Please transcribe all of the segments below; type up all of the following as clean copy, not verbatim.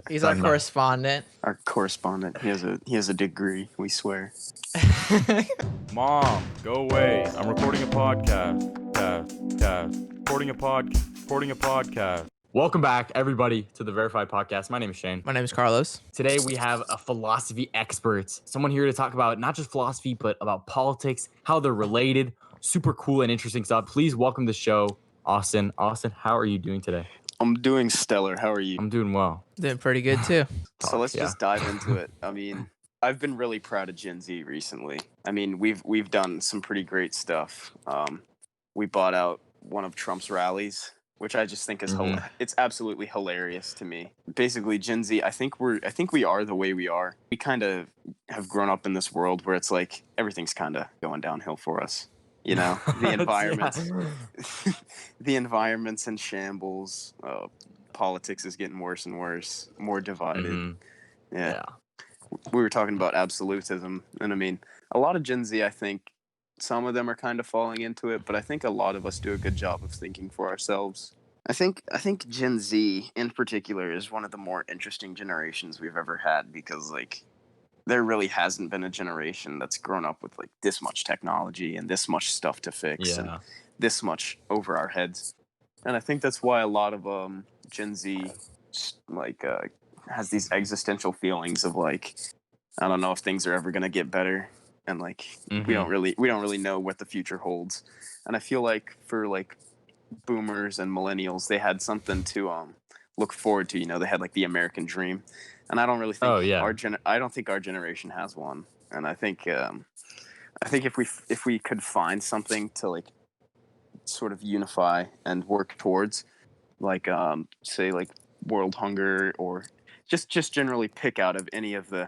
He's our correspondent. Our correspondent. He has a degree. We swear. Mom, go away. I'm recording a podcast. Recording a podcast. Welcome back, everybody, to the Verified Podcast. My name is Shane. My name is Carlos. Today we have a philosophy expert, someone here to talk about not just philosophy, but about politics, how they're related. Super cool and interesting stuff. Please welcome to the show, Austin. Austin, how are you doing today? I'm doing stellar. How are you? I'm doing well. Doing pretty good too. So let's just dive into it. I mean, I've been really proud of Gen Z recently. I mean, we've done some pretty great stuff. We bought out one of Trump's rallies, which I just think is it's absolutely hilarious to me. Basically, Gen Z, I think we are the way we are. We kind of have grown up in this world where it's like everything's kind of going downhill for us. You know, the environment's in shambles. Politics is getting worse and worse, more divided. Yeah. We were talking about absolutism, and I mean, a lot of Gen Z, I think some of them are kind of falling into it, but I think a lot of us do a good job of thinking for ourselves. I think Gen Z in particular is one of the more interesting generations we've ever had, because like there really hasn't been a generation that's grown up with like this much technology and this much stuff to fix and this much over our heads. And I think that's why a lot of Gen Z like has these existential feelings of like, I don't know if things are ever going to get better, and like we don't really know what the future holds. And I feel like for like boomers and millennials, they had something to look forward to. You know, they had like the American dream, and I don't really think I don't think our generation has one. And I think if we could find something to like sort of unify and work towards, like say like world hunger, or just generally pick out of any of the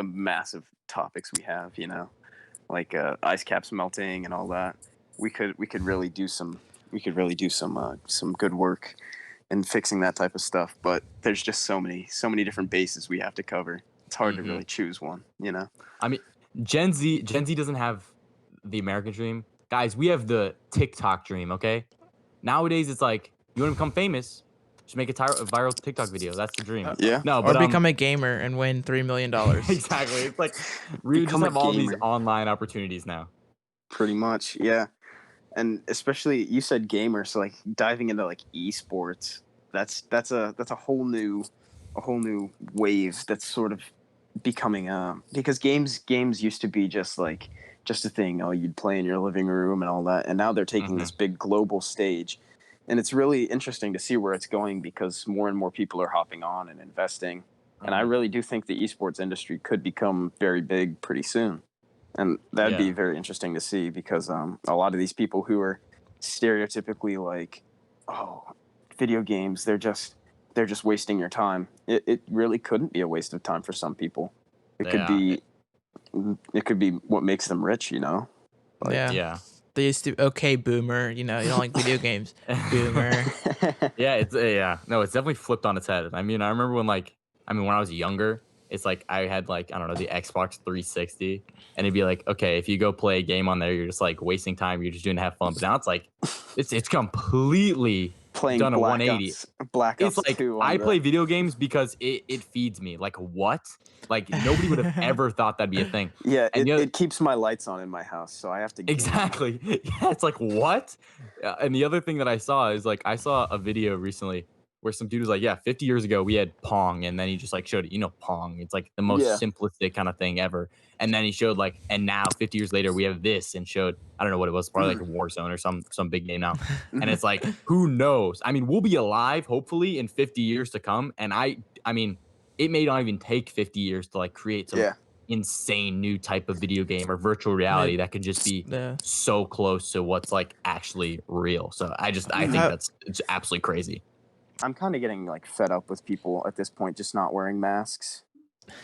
massive topics we have, you know, like ice caps melting and all that, we could really do some good work in fixing that type of stuff. But there's just so many different bases we have to cover. It's hard to really choose one, you know. I mean, Gen Z doesn't have the American dream. Guys, we have the TikTok dream, okay? Nowadays, it's like, you want to become famous, just make a viral TikTok video. That's the dream. Or become a gamer and win $3 million. Exactly. It's like, we just have all these online opportunities now. Pretty much, yeah. And especially, you said gamer, so like diving into like esports, that's a whole new wave that's sort of becoming because games used to be just a thing you'd play in your living room and all that, and now they're taking this big global stage, and it's really interesting to see where it's going, because more and more people are hopping on and investing, and I really do think the esports industry could become very big pretty soon. And that'd be very interesting to see, because a lot of these people who are stereotypically like, oh, video games, they're just wasting your time. It really couldn't be a waste of time for some people. It could be what makes them rich, you know? Like, They used to, okay, boomer, you know, you don't like video games, boomer. It's definitely flipped on its head. I mean, I remember when I was younger, it's like I had like, I don't know, the Xbox 360, and it'd be like, okay, if you go play a game on there, you're just like wasting time. You're just doing to have fun. But now it's like, it's completely done a 180. Black Ops it's like 2 I play video games because it feeds me. Like, what? Like, nobody would have ever thought that'd be a thing. Yeah, it keeps my lights on in my house, so I have to. Exactly. Yeah, it's like, what? And the other thing that I saw is like, I saw a video recently where some dude was like, 50 years ago we had Pong, and then he just like showed it, you know, Pong. It's like the most simplistic kind of thing ever. And then he showed like, and now 50 years later we have this, and showed, I don't know what it was, probably like Warzone or some big game now. And it's like, who knows? I mean, we'll be alive hopefully in 50 years to come. And I mean, it may not even take 50 years to like create some insane new type of video game or virtual reality that could just be so close to what's like actually real. So I think it's absolutely crazy. I'm kind of getting like fed up with people at this point just not wearing masks.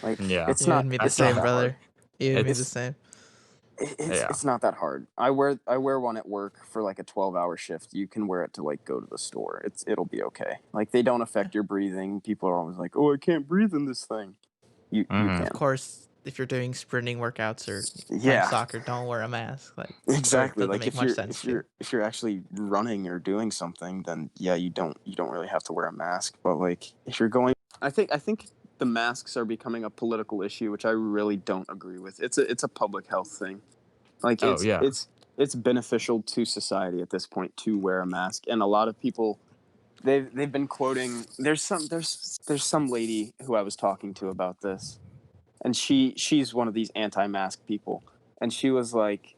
Like, it's you not and me the same, brother. You and me the same. It's not that hard. I wear one at work for like a 12-hour shift. You can wear it to like go to the store. It'll be okay. Like, they don't affect your breathing. People are always like, "Oh, I can't breathe in this thing." You can. Of course, if you're doing sprinting workouts or playing Yeah, soccer, don't wear a mask. Like, exactly. doesn't Like make much sense to. if you're actually running or doing something, then yeah, you don't really have to wear a mask. But like if you're going, I think the masks are becoming a political issue, which I really don't agree with. It's a public health thing. Like it's beneficial to society at this point to wear a mask, and a lot of people they've been quoting. There's some lady who I was talking to about this, and she's one of these anti-mask people, and she was like,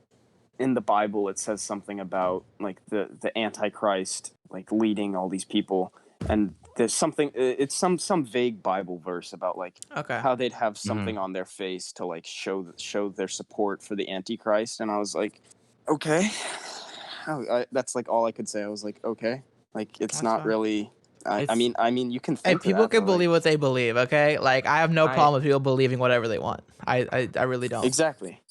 in the Bible it says something about like the Antichrist like leading all these people, and there's something, it's some vague Bible verse about like how they'd have something on their face to like show their support for the Antichrist, and I was like, okay, that's like all I could say. I was like, okay, like it's That's not fine. really. I mean, you can Hey, think people that, can but, believe like, what they believe, okay? Like, I have no problem with people believing whatever they want. I really don't. exactly.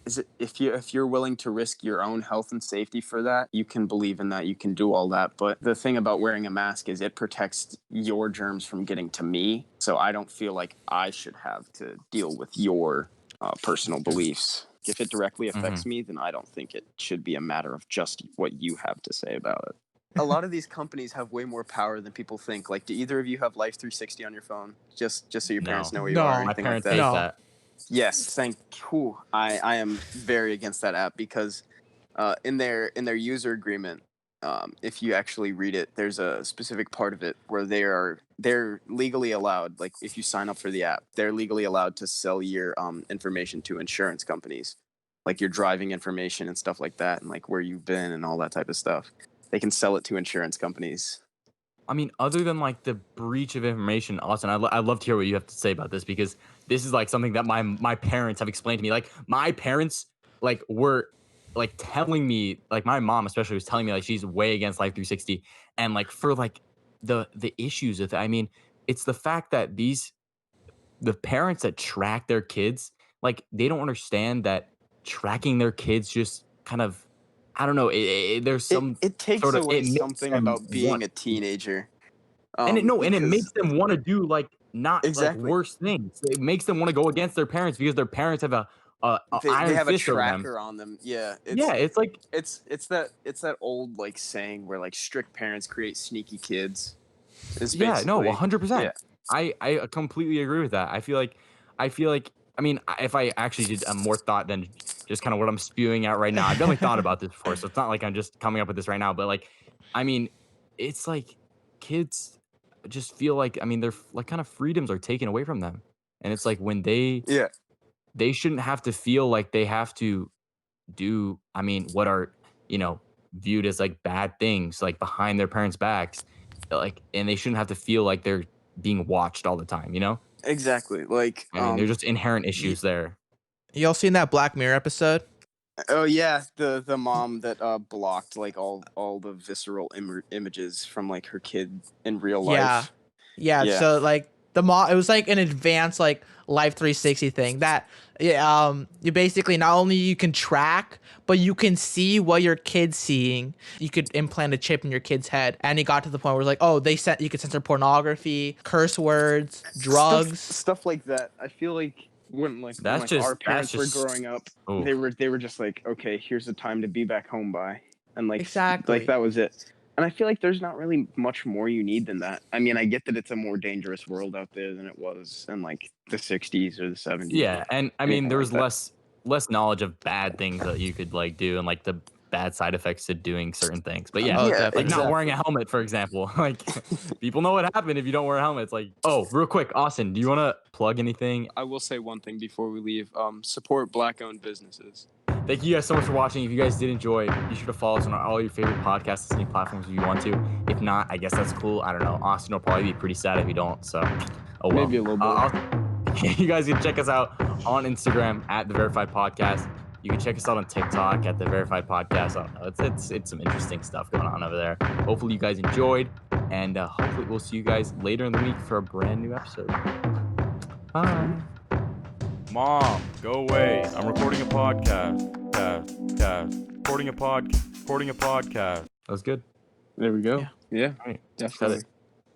Is it if you're willing to risk your own health and safety for that, you can believe in that, you can do all that. But the thing about wearing a mask is it protects your germs from getting to me, so I don't feel like I should have to deal with your personal beliefs. If it directly affects me, then I don't think it should be a matter of just what you have to say about it. A lot of these companies have way more power than people think. Like, do either of you have Life360 on your phone? Just so your parents know where you are, or No. My anything like parents that? hate that. Yes, thank you. I am very against that app because in their user agreement, if you actually read it, there's a specific part of it where they're legally allowed. Like if you sign up for the app, they're legally allowed to sell your information to insurance companies, like your driving information and stuff like that, and like where you've been and all that type of stuff. They can sell it to insurance companies. I mean, other than like the breach of information, Austin, I'd love to hear what you have to say about this, because this is like something that my parents have explained to me. Like my parents like were like telling me, like my mom especially was telling me like she's way against Life360, and like for like the issues with it. I mean, it's the fact that the parents that track their kids, like they don't understand that tracking their kids just kind of, I don't know, there's some It takes sort of, away it makes something them about want. being a teenager. And it makes Because them want to do like not like exactly. worse things. It makes them want to go against their parents because their parents have a They iron have a fist over them. tracker on them. Yeah, Yeah, it's like, it's that old like saying where like strict parents create sneaky kids. Is yeah, no, basically 100%. yeah. I completely agree with that. I feel like I mean, if I actually did more thought than just kind of what I'm spewing out right now, I've definitely thought about this before, so it's not like I'm just coming up with this right now. But like, I mean, it's like kids just feel like, I mean, their like kind of freedoms are taken away from them, and it's like when Yeah. they shouldn't have to feel like they have to do, I mean, what are, viewed as like bad things, like behind their parents' backs, like, and they shouldn't have to feel like they're being watched all the time. Exactly. Like I mean, there's just inherent issues there. Y'all seen that Black Mirror episode? oh yeah, the mom that blocked like all the visceral images from like her kid in real life. Yeah. Yeah. So like it was like an advanced like Life360 thing that you basically not only you can track, but you can see what your kid's seeing. You could implant a chip in your kid's head, and it got to the point where it's like, oh, you could censor pornography, curse words, drugs, stuff like that. I feel like when That's just our parents were just growing up, oof. they were just like, okay, here's the time to be back home by, and like Exactly. that was it. And I feel like there's not really much more you need than that. I mean, I get that it's a more dangerous world out there than it was in like the 60s or the 70s. Yeah, and I mean, there was like less knowledge of bad things that you could like do, and like the bad side effects to doing certain things. But yeah, Oh, yeah, definitely. like not wearing a helmet, for example. Like people know what happened if you don't wear a helmet. It's like, oh, real quick, Austin, do you want to plug anything? I will say one thing before we leave. Support Black-owned businesses. Thank you guys so much for watching. If you guys did enjoy, be sure to follow us on all your favorite podcast listening platforms if you want to. If not, I guess that's cool. I don't know. Austin will probably be pretty sad if you don't. So, oh well. Maybe a little bit. You guys can check us out on Instagram at The Verified Podcast. You can check us out on TikTok at The Verified Podcast. I don't know. It's some interesting stuff going on over there. Hopefully you guys enjoyed, and hopefully we'll see you guys later in the week for a brand new episode. Bye. Mom, go away. I'm recording a podcast. Recording a podcast. That was good. There we go. Yeah, All right. definitely. Cut it.